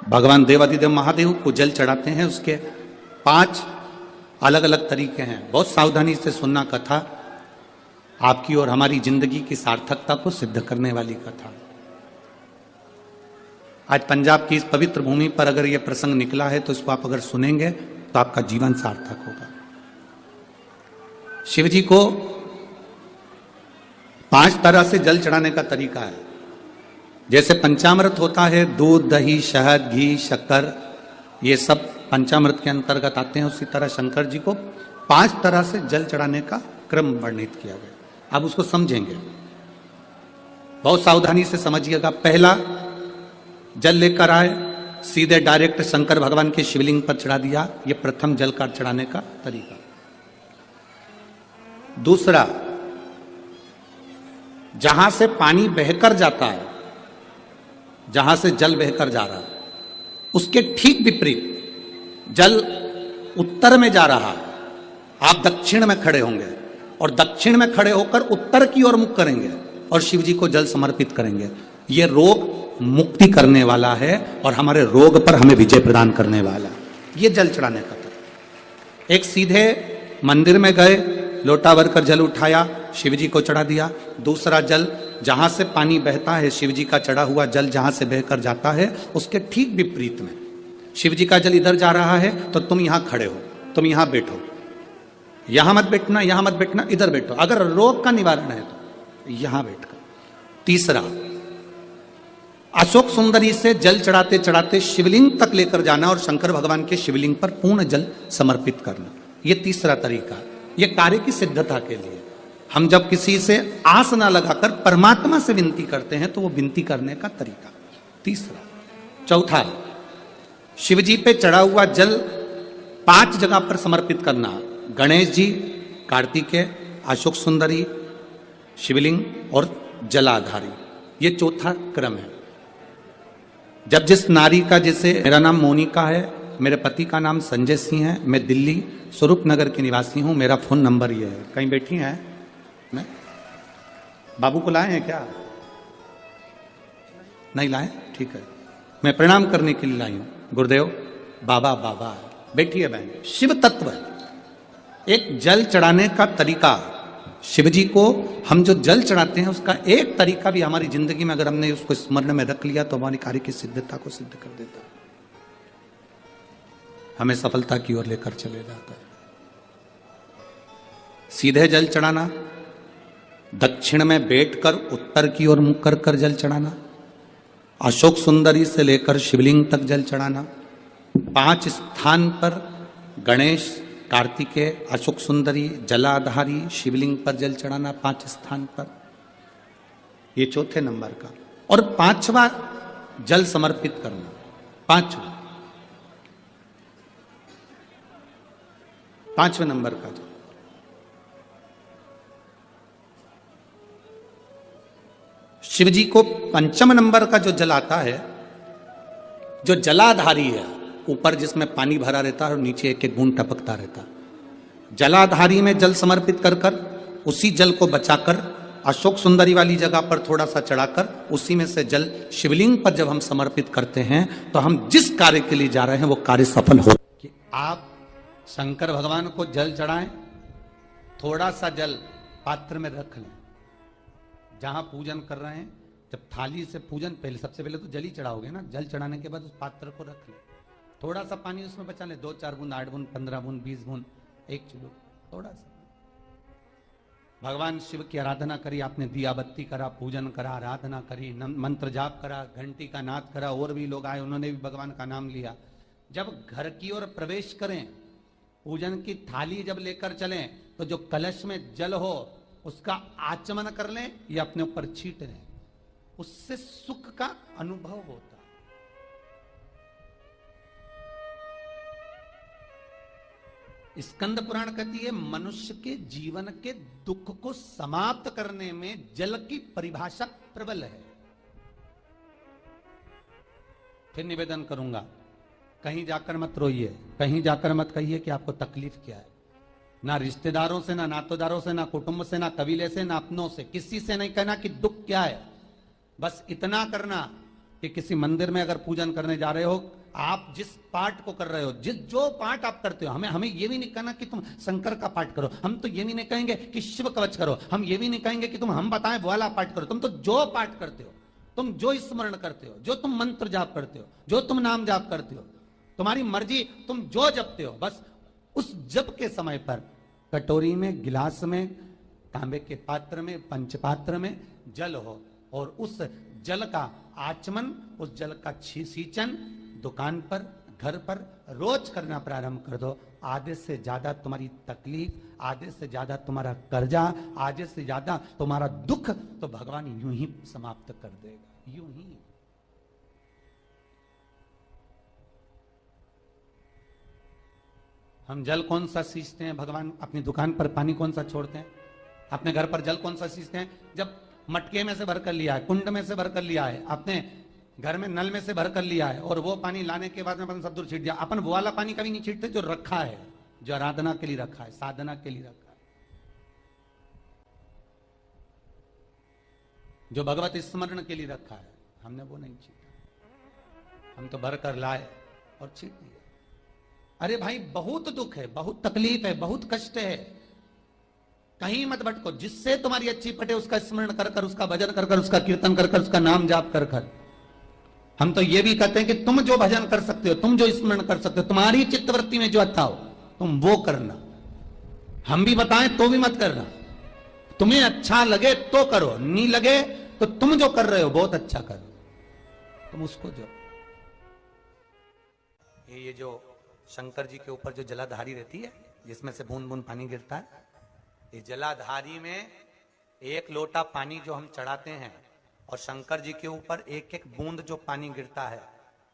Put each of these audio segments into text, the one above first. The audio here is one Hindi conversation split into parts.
भगवान देवादिदेव महादेव को जल चढ़ाते हैं। उसके 5 अलग अलग तरीके हैं। बहुत सावधानी से सुनना कथा, आपकी और हमारी जिंदगी की सार्थकता को सिद्ध करने वाली कथा। आज पंजाब की इस पवित्र भूमि पर अगर यह प्रसंग निकला है तो इसको आप अगर सुनेंगे तो आपका जीवन सार्थक होगा। शिव जी को 5 तरह से जल चढ़ाने का तरीका है। जैसे पंचामृत होता है, दूध, दही, शहद, घी, शक्कर, ये सब पंचामृत के अंतर्गत आते हैं। उसी तरह शंकर जी को 5 तरह से जल चढ़ाने का क्रम वर्णित किया गया। अब उसको समझेंगे, बहुत सावधानी से समझिएगा। पहला, जल लेकर आए, सीधे डायरेक्ट शंकर भगवान के शिवलिंग पर चढ़ा दिया। यह प्रथम जल का चढ़ाने का तरीका। दूसरा, जहां से पानी बहकर जाता है, जहां से जल बहकर जा रहा है, उसके ठीक विपरीत जल उत्तर में जा रहा है। आप दक्षिण में खड़े होंगे और दक्षिण में खड़े होकर उत्तर की ओर मुख करेंगे और शिव जी को जल समर्पित करेंगे। यह रोग मुक्ति करने वाला है और हमारे रोग पर हमें विजय प्रदान करने वाला। यह जल चढ़ाने का तरीका। एक, सीधे मंदिर में गए, लोटा भरकर जल उठाया, शिव जी को चढ़ा दिया। दूसरा, जल जहां से पानी बहता है, शिव जी का चढ़ा हुआ जल जहां से बहकर जाता है, उसके ठीक विपरीत में शिव जी का जल इधर जा रहा है तो तुम यहां खड़े हो, तुम यहां बैठो, यहां मत बैठना, यहां मत बैठना, इधर बैठो। अगर रोग का निवारण है तो यहां बैठकर। तीसरा, अशोक सुंदरी से जल चढ़ाते चढ़ाते शिवलिंग तक लेकर जाना और शंकर भगवान के शिवलिंग पर पूर्ण जल समर्पित करना। यह तीसरा तरीका। यह कार्य की सिद्धता के लिए। हम जब किसी से आस ना लगाकर परमात्मा से विनती करते हैं तो वो विनती करने का तरीका। तीसरा। चौथा, शिव जी पे चढ़ा हुआ जल 5 जगह पर समर्पित करना। गणेश जी, कार्तिकेय, अशोक सुंदरी, शिवलिंग और जलाधारी। ये चौथा क्रम है। जब जिस नारी का, जैसे मेरा नाम मोनिका है, मेरे पति का नाम संजय सिंह है, मैं दिल्ली स्वरूप नगर की निवासी हूं, मेरा फोन नंबर ये है। कहीं बैठी हैं? मैं बाबू को लाए हैं क्या? नहीं लाए? ठीक है, मैं प्रणाम करने के लिए लाई हूं। गुरुदेव, बाबा बाबा बैठिए बहन। शिव तत्व एक जल चढ़ाने का तरीका। शिव जी को हम जो जल चढ़ाते हैं उसका एक तरीका भी हमारी जिंदगी में अगर हमने उसको स्मरण में रख लिया तो हमारी कार्य की सिद्धता को सिद्ध कर देता है, हमें सफलता की ओर लेकर चले जाता है। सीधे जल चढ़ाना, दक्षिण में बैठकर उत्तर की ओर मुख कर कर जल चढ़ाना, अशोक सुंदरी से लेकर शिवलिंग तक जल चढ़ाना, 5 स्थान पर गणेश, कार्तिकेय, अशोक सुंदरी, जलाधारी, शिवलिंग पर जल चढ़ाना 5 स्थान पर। ये चौथे नंबर का। और 5वां जल समर्पित करना। 5वें नंबर का जो शिव जी को 5म नंबर का जो जल आता है, जो जलाधारी है, ऊपर जिसमें पानी भरा रहता है और नीचे एक एक बूंद टपकता रहता है। जलाधारी में जल समर्पित कर कर उसी जल को बचाकर अशोक सुंदरी वाली जगह पर थोड़ा सा चढ़ाकर उसी में से जल शिवलिंग पर जब हम समर्पित करते हैं तो हम जिस कार्य के लिए जा रहे हैं वो कार्य सफल हो। कि आप शंकर भगवान को जल चढ़ाएं, थोड़ा सा जल पात्र में रख लें। जहां पूजन कर रहे हैं, जब थाली से पूजन, पहले सबसे पहले तो जल ही चढ़ाओगे ना, जल चढ़ाने के बाद उस पात्र को रख लें। थोड़ा सा पानी उसमें बचा लें, 2-4 बूंद, 8 बूंद, 15 बूंद, 20 बूंद, 1 चुल्लू, थोड़ा सा। भगवान शिव की आराधना करी, आपने दिया बत्ती करा, पूजन करा, आराधना करी, मंत्र जाप करा, घंटी का नाद करा, और भी लोग आए, उन्होंने भी भगवान का नाम लिया। जब घर की ओर प्रवेश करें, पूजन की थाली जब लेकर चलें, तो जो कलश में जल हो उसका आचमन कर लें या अपने ऊपर छीट लें, उससे सुख का अनुभव होता है। स्कंद पुराण कहती है मनुष्य के जीवन के दुख को समाप्त करने में जल की परिभाषा प्रबल है। फिर निवेदन करूंगा, कहीं जाकर मत रोइए, कहीं जाकर मत कहिए कि आपको तकलीफ क्या है। ना रिश्तेदारों से, ना नातेदारों से, ना कुटुंब से, ना कबीले से, ना अपनों से, किसी से नहीं कहना कि दुख क्या है। बस इतना करना कि किसी मंदिर में अगर पूजन करने जा रहे हो, आप जिस पाठ को कर रहे हो, जो पाठ आप करते हो, हमें ये भी नहीं कहना कि तुम शंकर का पाठ करो, हम तो ये भी नहीं कहेंगे कि शिव कवच करो, हम ये भी नहीं कहेंगे कि हम बताएं वो वाला पाठ करो। तुम तो जो पाठ करते हो, तुम जो स्मरण करते हो, जो तुम मंत्र जाप करते हो, जो तुम नाम जाप करते हो, तुम्हारी मर्जी, तुम जो जपते हो, बस उस जप के समय पर कटोरी में, गिलास में, तांबे के पात्र में, पंचपात्र में जल हो, और उस जल का आचमन, उस जल का सींचन दुकान पर, घर पर रोज करना प्रारंभ कर दो। आधे से ज्यादा तुम्हारी तकलीफ, आधे से ज्यादा तुम्हारा कर्जा, आधे से ज्यादा तुम्हारा दुख तो भगवान यूं ही समाप्त कर देगा, यूं ही। हम जल कौन सा सींचते हैं? भगवान अपनी दुकान पर पानी कौन सा छोड़ते हैं? अपने घर पर जल कौन सा सींचते हैं? जब मटके में से भरकर लिया है, कुंड में से भरकर लिया है, अपने घर में नल में से भरकर लिया है, और वो पानी लाने के बाद में अपन सब दूर छीट दिया। अपन वो वाला पानी कभी नहीं छीटते जो रखा है, जो आराधना के लिए रखा है, साधना के लिए रखा है, जो भगवत स्मरण के लिए रखा है, हमने वो नहीं छीटा। हम तो भरकर लाए और छीट दिए। अरे भाई, बहुत दुख है, बहुत तकलीफ है, बहुत कष्ट है, कहीं मत भटको। जिससे तुम्हारी अच्छी पटे उसका स्मरण कर कर, उसका भजन कर कर, उसका कीर्तन कर कर, उसका नाम जाप कर कर। हम तो ये भी कहते हैं कि तुम जो भजन कर सकते हो, तुम जो स्मरण कर सकते हो, तुम्हारी चित्तवृत्ति में जो अच्छा हो तुम वो करना। हम भी बताएं तो भी मत करना। तुम्हें अच्छा लगे तो करो, नहीं लगे तो तुम जो कर रहे हो बहुत अच्छा करो, तुम उसको जो। ये जो शंकर जी के ऊपर जो जलाधारी रहती है, जिसमें से बूंद बूंद पानी गिरता है, ये जलाधारी में एक लोटा पानी जो हम चढ़ाते हैं, और शंकर जी के ऊपर एक एक बूंद जो पानी गिरता है,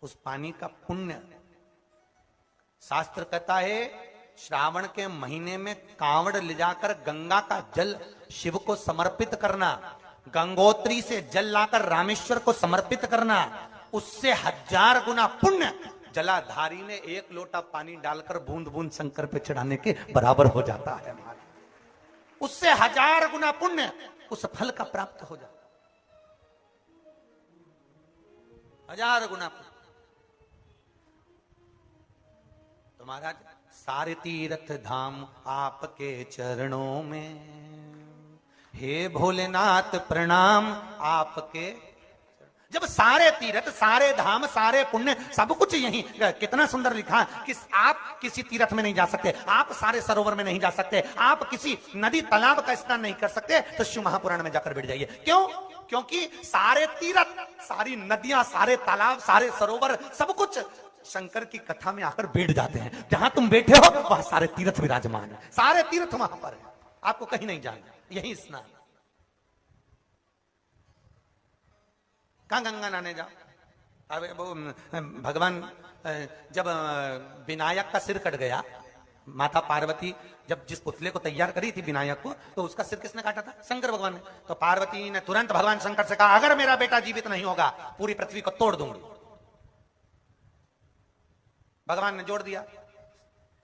उस पानी का पुण्य, शास्त्र कहता है श्रावण के महीने में कांवड़ ले जाकर गंगा का जल शिव को समर्पित करना, गंगोत्री से जल लाकर रामेश्वर को समर्पित करना, उससे 1000 गुना पुण्य जलाधारी ने एक लोटा पानी डालकर बूंद बूंद शंकर पे चढ़ाने के बराबर हो जाता है। उससे 1000 गुना पुण्य उस फल का प्राप्त हो जाता, 1000 गुना पुण्य। तो महाराज, सारे तीर्थ धाम आपके चरणों में, हे भोलेनाथ प्रणाम आपके। जब सारे तीर्थ, सारे धाम, सारे पुण्य, सब कुछ यही, कितना सुंदर लिखा कि आप किसी तीर्थ में नहीं जा सकते, आप सारे सरोवर में नहीं जा सकते, आप किसी नदी तालाब का स्नान नहीं कर सकते, तो शिव महापुराण में जाकर बैठ जाइए। क्यों? क्योंकि सारे तीर्थ, सारी नदियां, सारे तालाब, सारे सरोवर, सब कुछ शंकर की कथा में आकर बैठ जाते हैं। जहां तुम बैठे हो वहां सारे तीर्थ विराजमान है, सारे तीर्थ वहां पर है, आपको कहीं नहीं जाना, यही स्नान। कहां गंगा नहाने जाओ? अब वो भगवान जब विनायक का सिर कट गया, माता पार्वती जब जिस पुतले को तैयार करी थी विनायक को, तो उसका सिर किसने काटा था? शंकर भगवान ने। तो पार्वती ने तुरंत भगवान शंकर से कहा, अगर मेरा बेटा जीवित नहीं होगा पूरी पृथ्वी को तोड़ दूंगी। भगवान ने जोड़ दिया,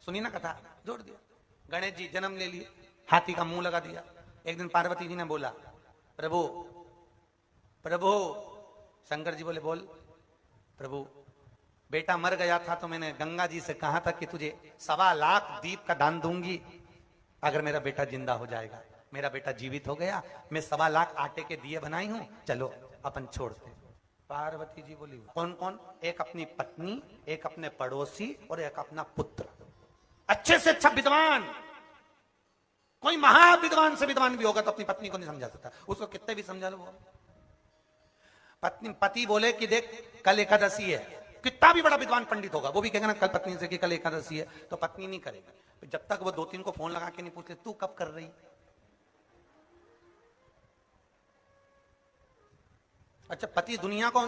सुनी ना कथा, जोड़ दिया। गणेश जी जन्म ले लिए, हाथी का मुंह लगा दिया। एक दिन पार्वती जी ने बोला, प्रभु प्रभु, शंकर जी बोले, बोल प्रभु, बेटा मर गया था तो मैंने गंगा जी से कहा था कि तुझे 1.25 लाख दीप का दान दूंगी अगर मेरा बेटा जिंदा हो जाएगा। मेरा बेटा जीवित हो गया, मैं 1.25 लाख आटे के दिए बनाई हूं, चलो अपन छोड़ते। पार्वती जी बोली, कौन कौन? एक अपनी पत्नी, एक अपने पड़ोसी और एक अपना पुत्र। अच्छे से अच्छा विद्वान, कोई महाविद्वान से विद्वान भी होगा तो अपनी पत्नी को नहीं समझा सकता, उसको कितने भी समझा लो। पति बोले कि देख कल एकादशी है, कितना भी बड़ा विद्वान पंडित होगा वो भी कहेगा ना कल पत्नी से कि कल एकादशी है, तो पत्नी नहीं करेगी जब तक वो 2-3 को फोन लगा के नहीं पूछते तू कब कर रही। अच्छा, पति दुनिया को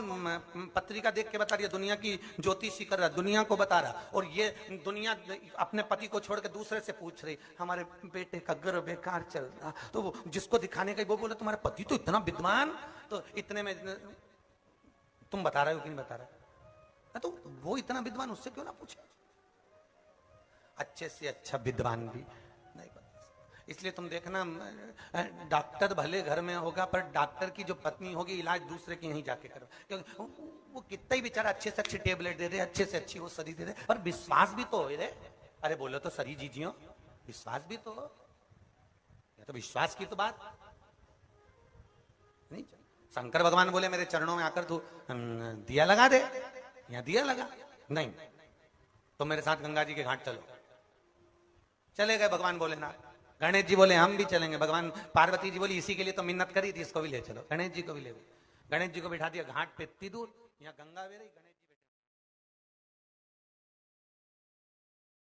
पत्रिका देख के बता रही है, दुनिया की ज्योतिषी कर रहा, दुनिया को बता रहा, और ये दुनिया अपने पति को छोड़ के दूसरे से पूछ रही हमारे बेटे का गर्भ बेकार चल रहा, तो वो जिसको दिखाने का वो बोले तुम्हारा पति तो इतना विद्वान, तो इतने में तुम बता रहे हो कि नहीं बता रहे, तो वो इतना विद्वान उससे क्यों ना पूछे। अच्छे से अच्छा विद्वान भी नहीं बता। इसलिए तुम देखना, डॉक्टर भले घर में होगा पर डॉक्टर की जो पत्नी होगी इलाज दूसरे की यहीं जाके करो, क्योंकि वो कितना ही बेचारा अच्छे से अच्छी टेबलेट दे दे, अच्छे से अच्छी वो सरी दे दे, पर विश्वास भी तो हो रे। अरे बोलो तो सरी जीजियो, विश्वास भी तो हो। या तो विश्वास की तो बात नहीं। शंकर भगवान बोले मेरे चरणों में आकर तू दिया लगा दे, या दिया लगा नहीं तो मेरे साथ गंगा जी के घाट चलो। चले गए भगवान भोलेनाथ। गणेश जी बोले हम भी चलेंगे। भगवान पार्वती जी बोली इसी के लिए तो मिन्नत करी थी, इसको भी ले चलो। गणेश जी को भी ले गए। गणेश जी को बिठा दिया घाट पे इतनी दूर, यहाँ गंगा बह रही।